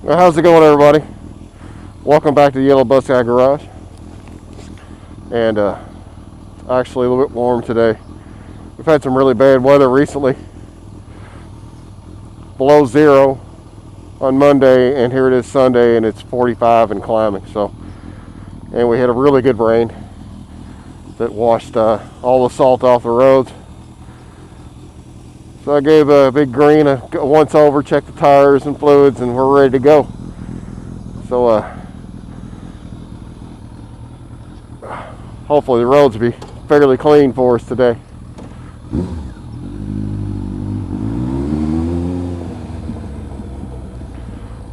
Well, how's it going, everybody? Welcome back to the Yellowbusguy Garage. And actually a little bit warm today. We've had some really bad weather recently. Below zero on Monday, and here it is Sunday, and it's 45 and climbing. So, and we had a really good rain that washed all the salt off the roads. So I gave a big green a once over, checked the tires and fluids, and we're ready to go. So hopefully the roads will be fairly clean for us today.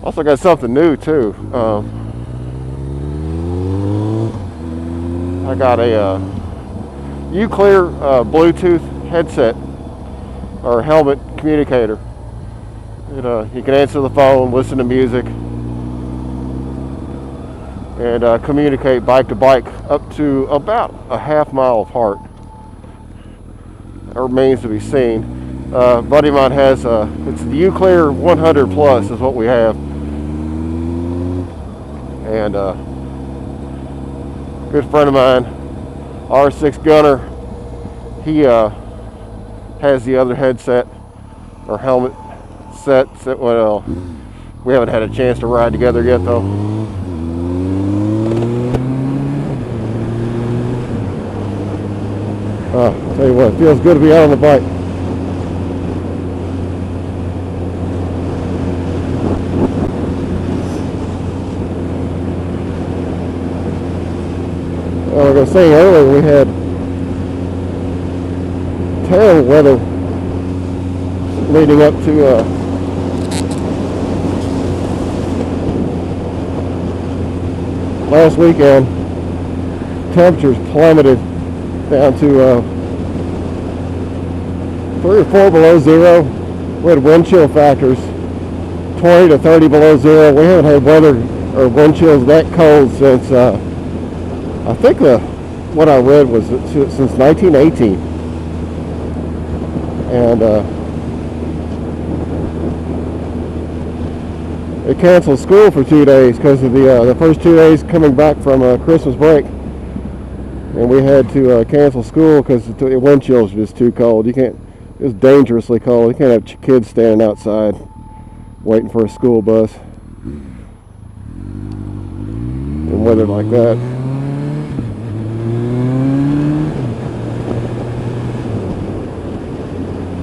Also got something new too. I got a Uclear Bluetooth headset or helmet communicator. You can answer the phone, listen to music, and communicate bike to bike up to about a half mile apart. That remains to be seen. A buddy of mine has it's the Uclear 100 Plus is what we have, and good friend of mine, R6 Gunner, he has the other headset or helmet set. Well, we haven't had a chance to ride together yet though. I'll tell you what, it feels good to be out on the bike. Like I was saying earlier, we had terrible weather leading up to last weekend. Temperatures plummeted down to 3 or 4 below zero. We had wind chill factors 20 to 30 below zero. We haven't had weather or wind chills that cold since I think what I read was since 1918. And they canceled school for 2 days because of the first 2 days coming back from Christmas break, and we had to cancel school because the wind chills were just too cold. You can't. It was dangerously cold. You can't have kids standing outside waiting for a school bus in weather like that.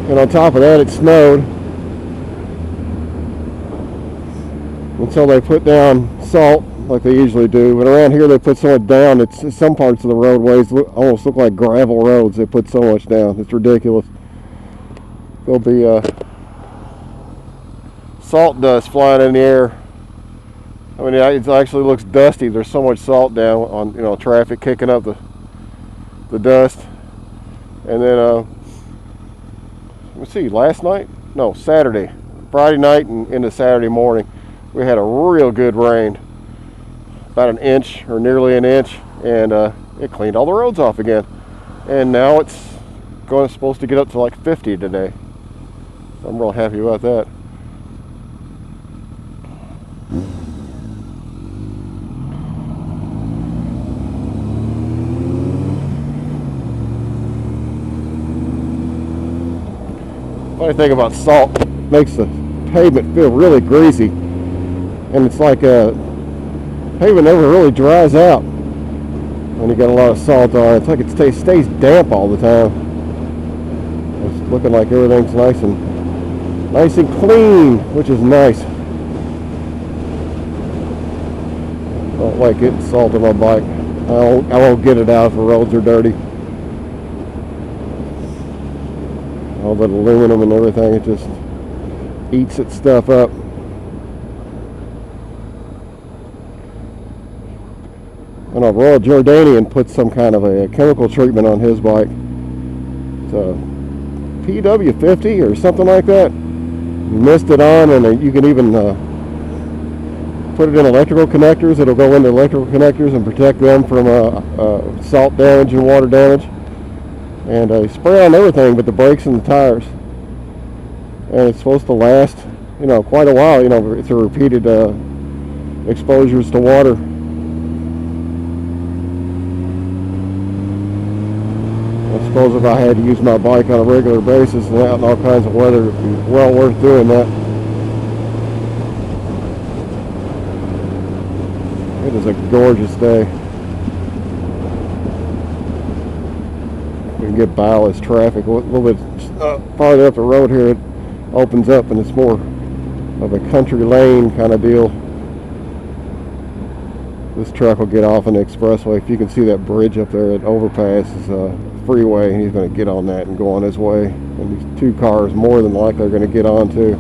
And on top of that, it snowed until they put down salt like they usually do. But around here they put so much down, it's some parts of the roadways almost look like gravel roads. They put so much down. It's ridiculous. There'll be salt dust flying in the air. I mean, it actually looks dusty. There's so much salt down on traffic kicking up the dust. And then let's see, Saturday, Friday night and into Saturday morning, we had a real good rain, about an inch or nearly an inch, and it cleaned all the roads off again. And now it's supposed to get up to like 50 today. I'm real happy about that. Funny thing about salt, it makes the pavement feel really greasy, and it's like pavement never really dries out when you got a lot of salt on it. It's like it stays damp all the time. It's looking like everything's nice and clean, which is nice. I don't like getting salt on my bike. I won't get it out if the roads are dirty. All that aluminum and everything, it just eats its stuff up. And a Royal Jordanian put some kind of a chemical treatment on his bike. It's a PW50 or something like that. You mist it on, and you can even put it in electrical connectors. It'll go into electrical connectors and protect them from salt damage and water damage. And spray on everything but the brakes and the tires. And it's supposed to last you know, quite a while, you know, through repeated exposures to water. I suppose if I had to use my bike on a regular basis and out in all kinds of weather, it'd be well worth doing that. It is a gorgeous day. We can get by all this traffic. A little bit farther up the road here, it opens up and it's more of a country lane kind of deal. This truck will get off on the expressway. If you can see that bridge up there, that overpass is a freeway, and he's going to get on that and go on his way. And these two cars more than likely are going to get on too.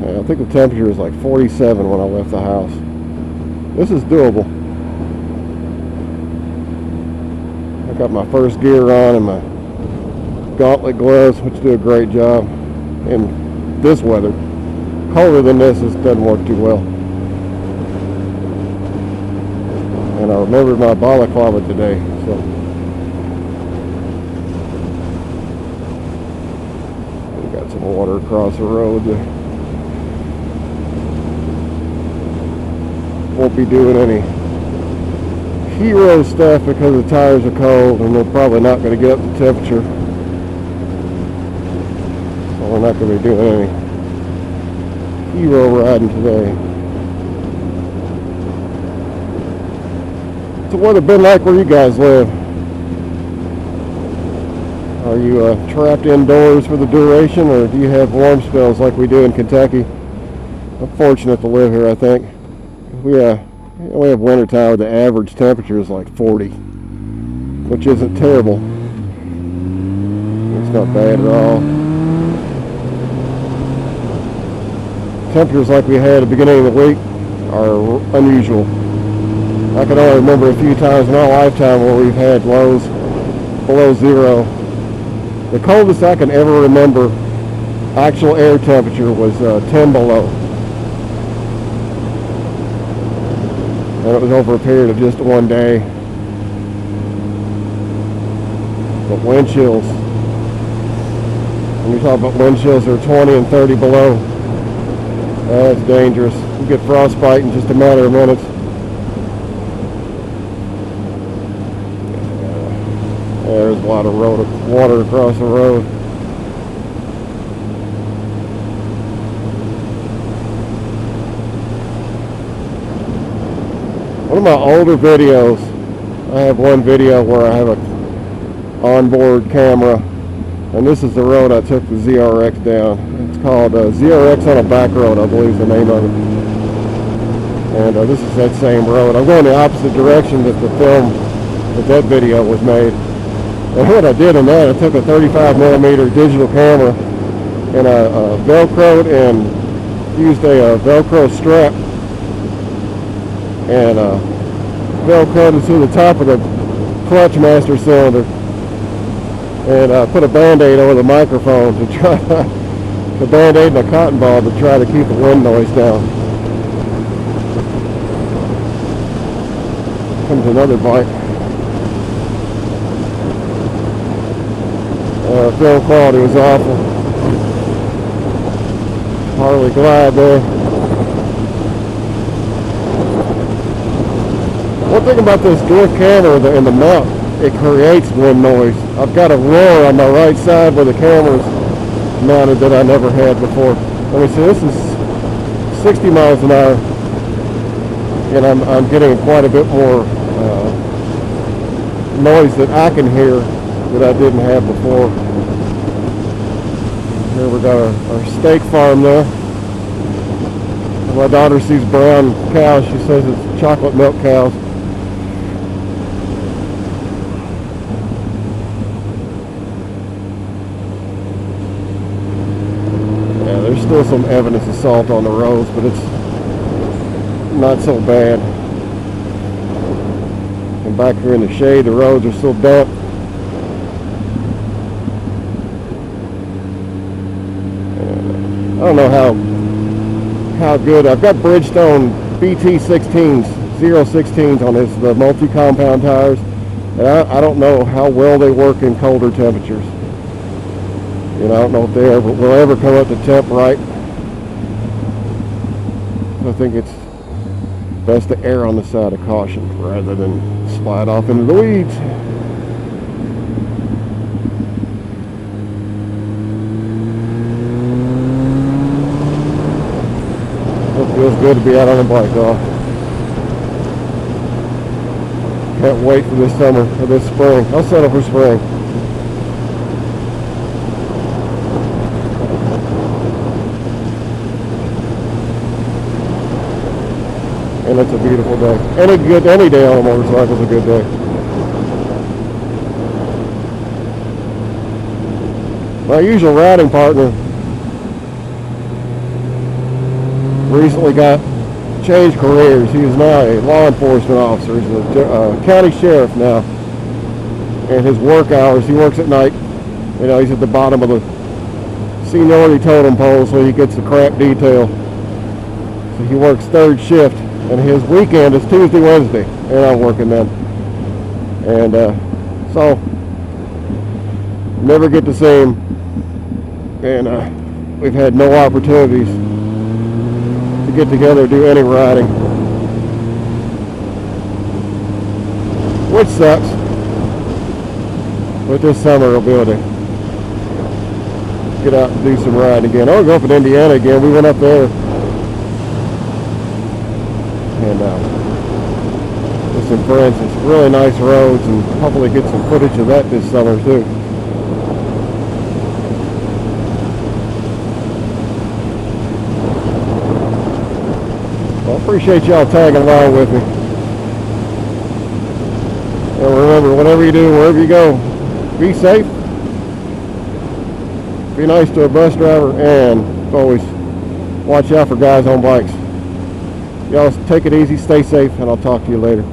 I think the temperature was like 47 when I left the house. This is doable. I got my first gear on and my gauntlet gloves, which do a great job in this weather. Colder than this doesn't work too well. And I remembered my balaclava today, so we got some water across the road there. Won't be doing any hero stuff because the tires are cold and we're probably not going to get up to temperature. So we're not going to be doing any hero riding today. What's the weather been like where you guys live? Are you trapped indoors for the duration, or do you have warm spells like we do in Kentucky? I'm fortunate to live here, I think. We only have winter time where the average temperature is like 40, which isn't terrible. It's not bad at all. Temperatures like we had at the beginning of the week are unusual. I can only remember a few times in my lifetime where we've had lows below zero. The coldest I can ever remember actual air temperature was 10 below. And it was over a period of just one day. But wind chills, when you talk about wind chills that are 20 and 30 below, that's dangerous. You get frostbite in just a matter of minutes. There's a lot of water across the road. One of my older videos, I have one video where I have a onboard camera, and this is the road I took the ZRX down. It's called ZRX on a back road, I believe is the name of it. And this is that same road. I'm going the opposite direction that the film, that video was made. And what I did in that, I took a 35mm digital camera and I velcroed and used a velcro strap and velcroed it to the top of the clutch master cylinder, and put a band-aid over the microphone to try the band-aid and a cotton ball to try to keep the wind noise down. Comes another bike. Film quality was awful. Harley Glide there. One thing about this drift camera in the mount, it creates wind noise. I've got a roar on my right side where the camera's mounted that I never had before. Let me see, this is 60 miles an hour, and I'm getting quite a bit more noise that I can hear that I didn't have before. Here we got our steak farm there. When my daughter sees brown cows, she says it's chocolate milk cows. Yeah, there's still some evidence of salt on the roads, but it's not so bad. And back here in the shade, the roads are still damp. I don't know how good. I've got Bridgestone BT16s, 016s on the multi-compound tires, And I don't know how well they work in colder temperatures. You know, I don't know if they will ever come up to temp right. I think it's best to err on the side of caution rather than slide off into the weeds. It feels good to be out on the bike, though. Can't wait for this summer or this spring. I'll settle for spring. And it's a beautiful day. Any day on a motorcycle is a good day. My usual riding partner recently changed careers. He is now a law enforcement officer. He's a county sheriff now. And his work hours, he works at night. You know, he's at the bottom of the seniority totem pole, so he gets the crap detail. So he works third shift. And his weekend is Tuesday, Wednesday, and I'm working then. And so, never get to see him. And we've had no opportunities to get together and do any riding. Which sucks. But this summer I'll be able to get out and do some riding again. I'll go up in Indiana again. We went up there. And with some friends, it's really nice roads, and hopefully get some footage of that this summer too. Well, I appreciate y'all tagging along with me. And remember, whatever you do, wherever you go, be safe, be nice to a bus driver, and always watch out for guys on bikes. Y'all take it easy, stay safe, and I'll talk to you later.